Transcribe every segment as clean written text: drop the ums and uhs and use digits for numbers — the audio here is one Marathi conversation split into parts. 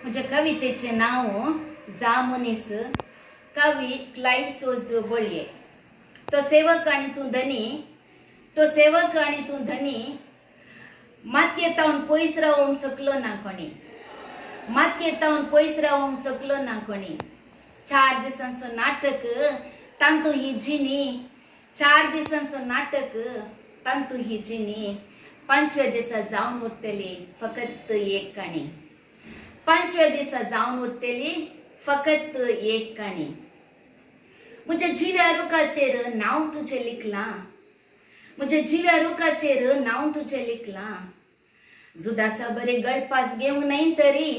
म्हज्या कवितेचें नांव जा मनीस. कवी क्लाइव सोज बोळये. तो सेवक आनी तूं धनी, तो सेवक आनी तूं धनी, मातयेतावन पयस रावोंक सकलो ना कोणी, मातयेतावन पयस रावोंक सकलो ना कोणी. 4 दिसांचो नाटक तांतू ही जिणी, 4 दिसांचो नाटक तांतू ही जिणी. 5व्या दिसा जावन उरतली फकत एक काणी, 5व्या दिसा जावन उरतली फकत एक काणी. म्हज्या जिव्या रुखाचेर नांव तुजें लिखलां, म्हज्या जिव्या रुखाचेर नांव तुजें लिखलां. जुदासा बरे गळपास घेवंक नाही तरी,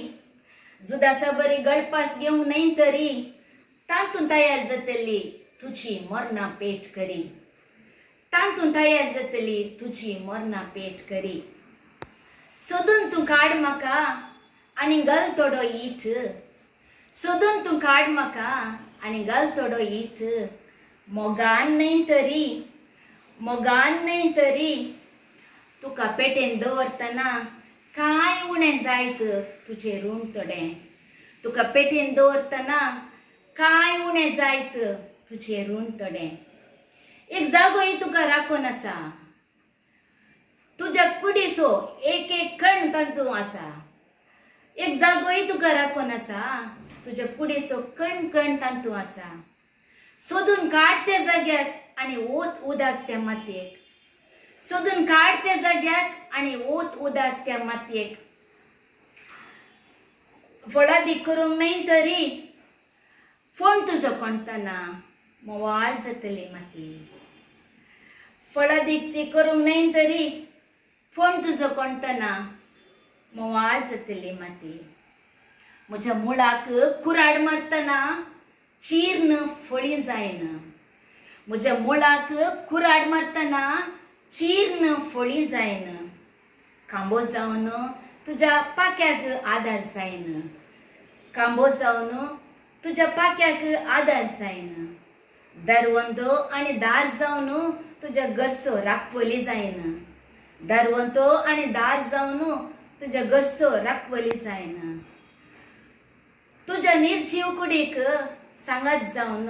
जुदासा बरे गळपास घेवंक नाही तरी, तांतून तयार जातली तुजी मरणा पेट करी, तांतून तयार जातली तुजी मरणा पेट करी. सोदून तूं काड म्हाका आनी घाल थोडो ईट, सोदून तूं काड म्हाका आनी घाल थोडो ईट. मोगान न्हय तरी, मोगान न्हय तरी, तुका पेटेन दवरतना कांय उणें जायत तुजें ऋण थोडें, तुका पेटेन दवरतना कांय उणें जायत तुजें ऋण थोडें. एक जागोय तुका राखून आसा, तुज्या कुडीचो एक एक कण तांतू आसा. एक जागोय तुका राखून आसा, तुज्या कुडीचो कण कण तांतू आसा. सोदून काड त्या जाग्याक आनी ओत उदक त्या मातयेक, सोदून काड त्या जाग्याक आनी ओत उदक त्या मातयेक. फळादी करूंक न्हय तरी फोण तुजो कोणतना मोवाळ जातली माती. फळादीक ती करूंक न्हय तरी फोण तुजो कोणतना मोवाळ जातली माती. म्हज्या मुळाक कुराड मारतना चीर्ण फळी जायना, म्हज्या मुळाक कुराड मारतना चीर्ण फळी जायना. खांबो जावन तुज्या पाक्याक आदार जायना, खांबो जावन तुज्या पाक्याक आदार जायना. दारवंतो आनी दार जावन तुज्या घरचो राखवली जायना, दारवंतो आनी दार जावन तुज्या घरचो राखवली जायना. तुज्या निर्जीव कुडीक सांगात जावन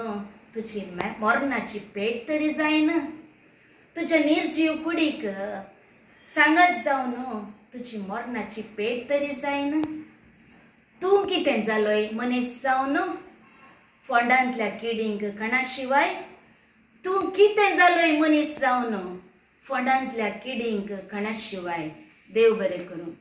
तुजी मरणाची पेट तरी जायना, तुज्या निर्जीव कुडीक सांगात जावन तुजी मरणाची पेट तरी जायना. तूं कितें जालोय मनीस जावन फोंडांतल्या किडींक कणा शिवाय, तूं कितें जालोय मनीस जावन फोंडांतल्या किडींक कणा शिवाय. देव बरें करूं.